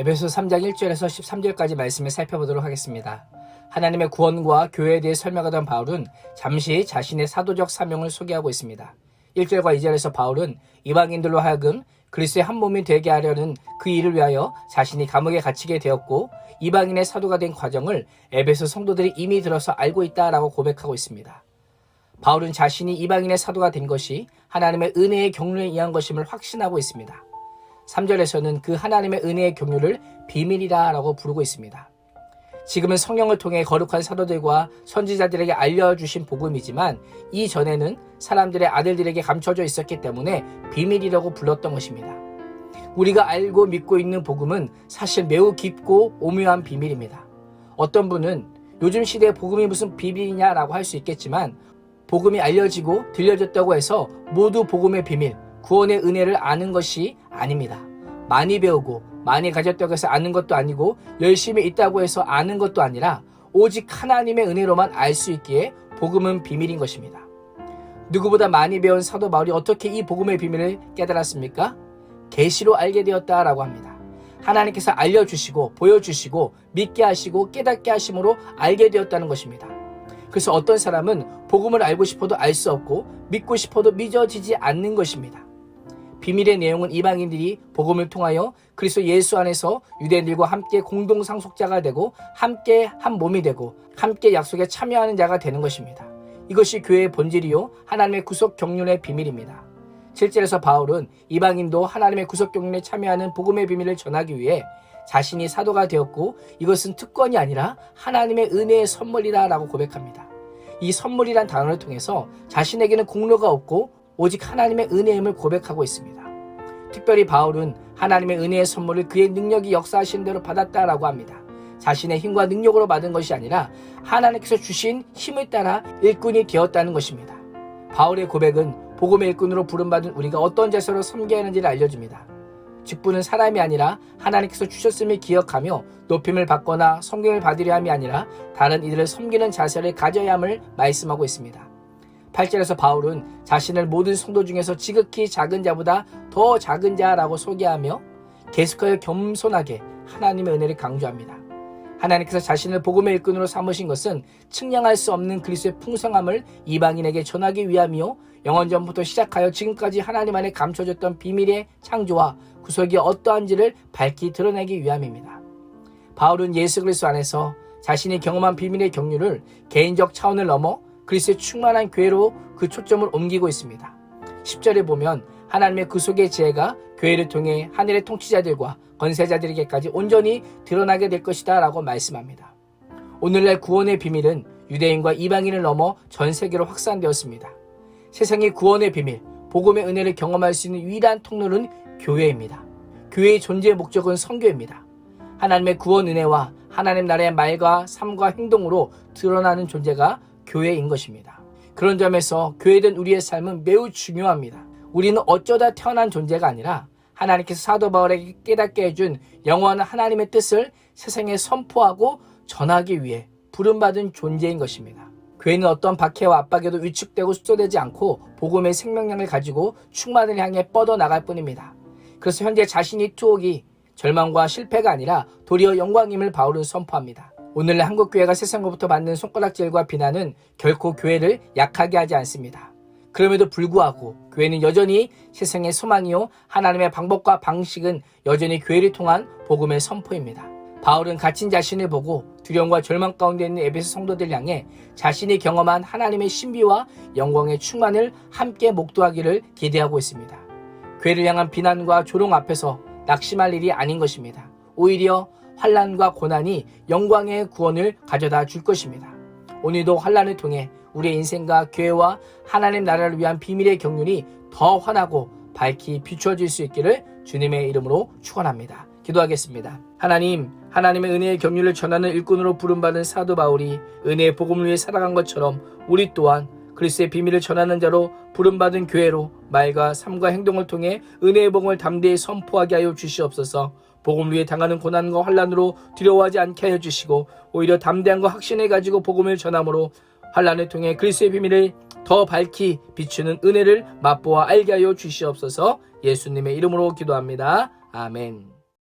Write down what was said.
에베소서 3장 1절에서 13절까지 말씀을 살펴보도록 하겠습니다. 하나님의 구원과 교회에 대해 설명하던 바울은 잠시 자신의 사도적 사명을 소개하고 있습니다. 1절과 2절에서 바울은 이방인들로 하여금 그리스도의 한 몸이 되게 하려는 그 일을 위하여 자신이 감옥에 갇히게 되었고 이방인의 사도가 된 과정을 에베소 성도들이 이미 들어서 알고 있다라고 고백하고 있습니다. 바울은 자신이 이방인의 사도가 된 것이 하나님의 은혜의 경륜에 의한 것임을 확신하고 있습니다. 3절에서는 그 하나님의 은혜의 경륜을 비밀이라 라고 부르고 있습니다. 지금은 성령을 통해 거룩한 사도들과 선지자들에게 알려주신 복음이지만 이전에는 사람들의 아들들에게 감춰져 있었기 때문에 비밀이라고 불렀던 것입니다. 우리가 알고 믿고 있는 복음은 사실 매우 깊고 오묘한 비밀입니다. 어떤 분은 요즘 시대의 복음이 무슨 비밀이냐라고 할 수 있겠지만 복음이 알려지고 들려졌다고 해서 모두 복음의 비밀, 구원의 은혜를 아는 것이 아닙니다. 많이 배우고 많이 가졌다고 해서 아는 것도 아니고 열심히 있다고 해서 아는 것도 아니라 오직 하나님의 은혜로만 알 수 있기에 복음은 비밀인 것입니다. 누구보다 많이 배운 사도 바울이 어떻게 이 복음의 비밀을 깨달았습니까? 계시로 알게 되었다라고 합니다. 하나님께서 알려주시고 보여주시고 믿게 하시고 깨닫게 하심으로 알게 되었다는 것입니다. 그래서 어떤 사람은 복음을 알고 싶어도 알 수 없고 믿고 싶어도 믿어지지 않는 것입니다. 비밀의 내용은 이방인들이 복음을 통하여 그리스도 예수 안에서 유대인들과 함께 공동 상속자가 되고 함께 한 몸이 되고 함께 약속에 참여하는 자가 되는 것입니다. 이것이 교회의 본질이요 하나님의 구속 경륜의 비밀입니다. 7절에서 바울은 이방인도 하나님의 구속 경륜에 참여하는 복음의 비밀을 전하기 위해 자신이 사도가 되었고 이것은 특권이 아니라 하나님의 은혜의 선물이라 라고 고백합니다. 이 선물이란 단어를 통해서 자신에게는 공로가 없고 오직 하나님의 은혜임을 고백하고 있습니다. 특별히 바울은 하나님의 은혜의 선물을 그의 능력이 역사하신 대로 받았다라고 합니다. 자신의 힘과 능력으로 받은 것이 아니라 하나님께서 주신 힘을 따라 일꾼이 되었다는 것입니다. 바울의 고백은 복음의 일꾼으로 부름받은 우리가 어떤 자세로 섬겨야 하는지를 알려줍니다. 직분은 사람이 아니라 하나님께서 주셨음을 기억하며 높임을 받거나 성경을 받으려 함이 아니라 다른 이들을 섬기는 자세를 가져야 함을 말씀하고 있습니다. 8절에서 바울은 자신을 모든 성도 중에서 지극히 작은 자보다 더 작은 자라고 소개하며 계속하여 겸손하게 하나님의 은혜를 강조합니다. 하나님께서 자신을 복음의 일꾼으로 삼으신 것은 측량할 수 없는 그리스도의 풍성함을 이방인에게 전하기 위함이요 영원전부터 시작하여 지금까지 하나님 안에 감춰졌던 비밀의 창조와 구속이 어떠한지를 밝히 드러내기 위함입니다. 바울은 예수 그리스도 안에서 자신이 경험한 비밀의 경륜을 개인적 차원을 넘어 그리스도의 충만한 교회로 그 초점을 옮기고 있습니다. 10절에 보면 하나님의 구속의 지혜가 교회를 통해 하늘의 통치자들과 권세자들에게까지 온전히 드러나게 될 것이다 라고 말씀합니다. 오늘날 구원의 비밀은 유대인과 이방인을 넘어 전 세계로 확산되었습니다. 세상의 구원의 비밀, 복음의 은혜를 경험할 수 있는 유일한 통로는 교회입니다. 교회의 존재의 목적은 선교입니다. 하나님의 구원 은혜와 하나님 나라의 말과 삶과 행동으로 드러나는 존재가 교회인 것입니다. 그런 점에서 교회된 우리의 삶은 매우 중요합니다. 우리는 어쩌다 태어난 존재가 아니라 하나님께서 사도 바울에게 깨닫게 해준 영원한 하나님의 뜻을 세상에 선포하고 전하기 위해 부름받은 존재인 것입니다. 교회는 어떤 박해와 압박에도 위축되고 숙소되지 않고 복음의 생명력을 가지고 충만을 향해 뻗어나갈 뿐입니다. 그래서 현재 자신이 투옥이 절망과 실패가 아니라 도리어 영광임을 바울은 선포합니다. 오늘날 한국교회가 세상으로부터 받는 손가락질과 비난은 결코 교회를 약하게 하지 않습니다. 그럼에도 불구하고 교회는 여전히 세상의 소망이요 하나님의 방법과 방식은 여전히 교회를 통한 복음의 선포입니다. 바울은 갇힌 자신을 보고 두려움과 절망 가운데 있는 에베소 성도들 향해 자신이 경험한 하나님의 신비와 영광의 충만을 함께 목도하기를 기대하고 있습니다. 교회를 향한 비난과 조롱 앞에서 낙심할 일이 아닌 것입니다. 오히려 환난과 고난이 영광의 구원을 가져다 줄 것입니다. 오늘도 환난을 통해 우리의 인생과 교회와 하나님 나라를 위한 비밀의 경륜이 더 환하고 밝히 비추어질 수 있기를 주님의 이름으로 축원합니다. 기도하겠습니다. 하나님, 하나님의 은혜의 경륜을 전하는 일꾼으로 부름받은 사도 바울이 은혜의 복음을 위해 살아간 것처럼 우리 또한 그리스도의 비밀을 전하는 자로 부름받은 교회로 말과 삶과 행동을 통해 은혜의 복음을 담대히 선포하게 하여 주시옵소서. 복음을 위해 당하는 고난과 환난으로 두려워하지 않게 하여 주시고 오히려 담대함과 확신을 가지고 복음을 전함으로 환난을 통해 그리스도의 비밀을 더 밝히 비추는 은혜를 맛보아 알게 하여 주시옵소서. 예수님의 이름으로 기도합니다. 아멘.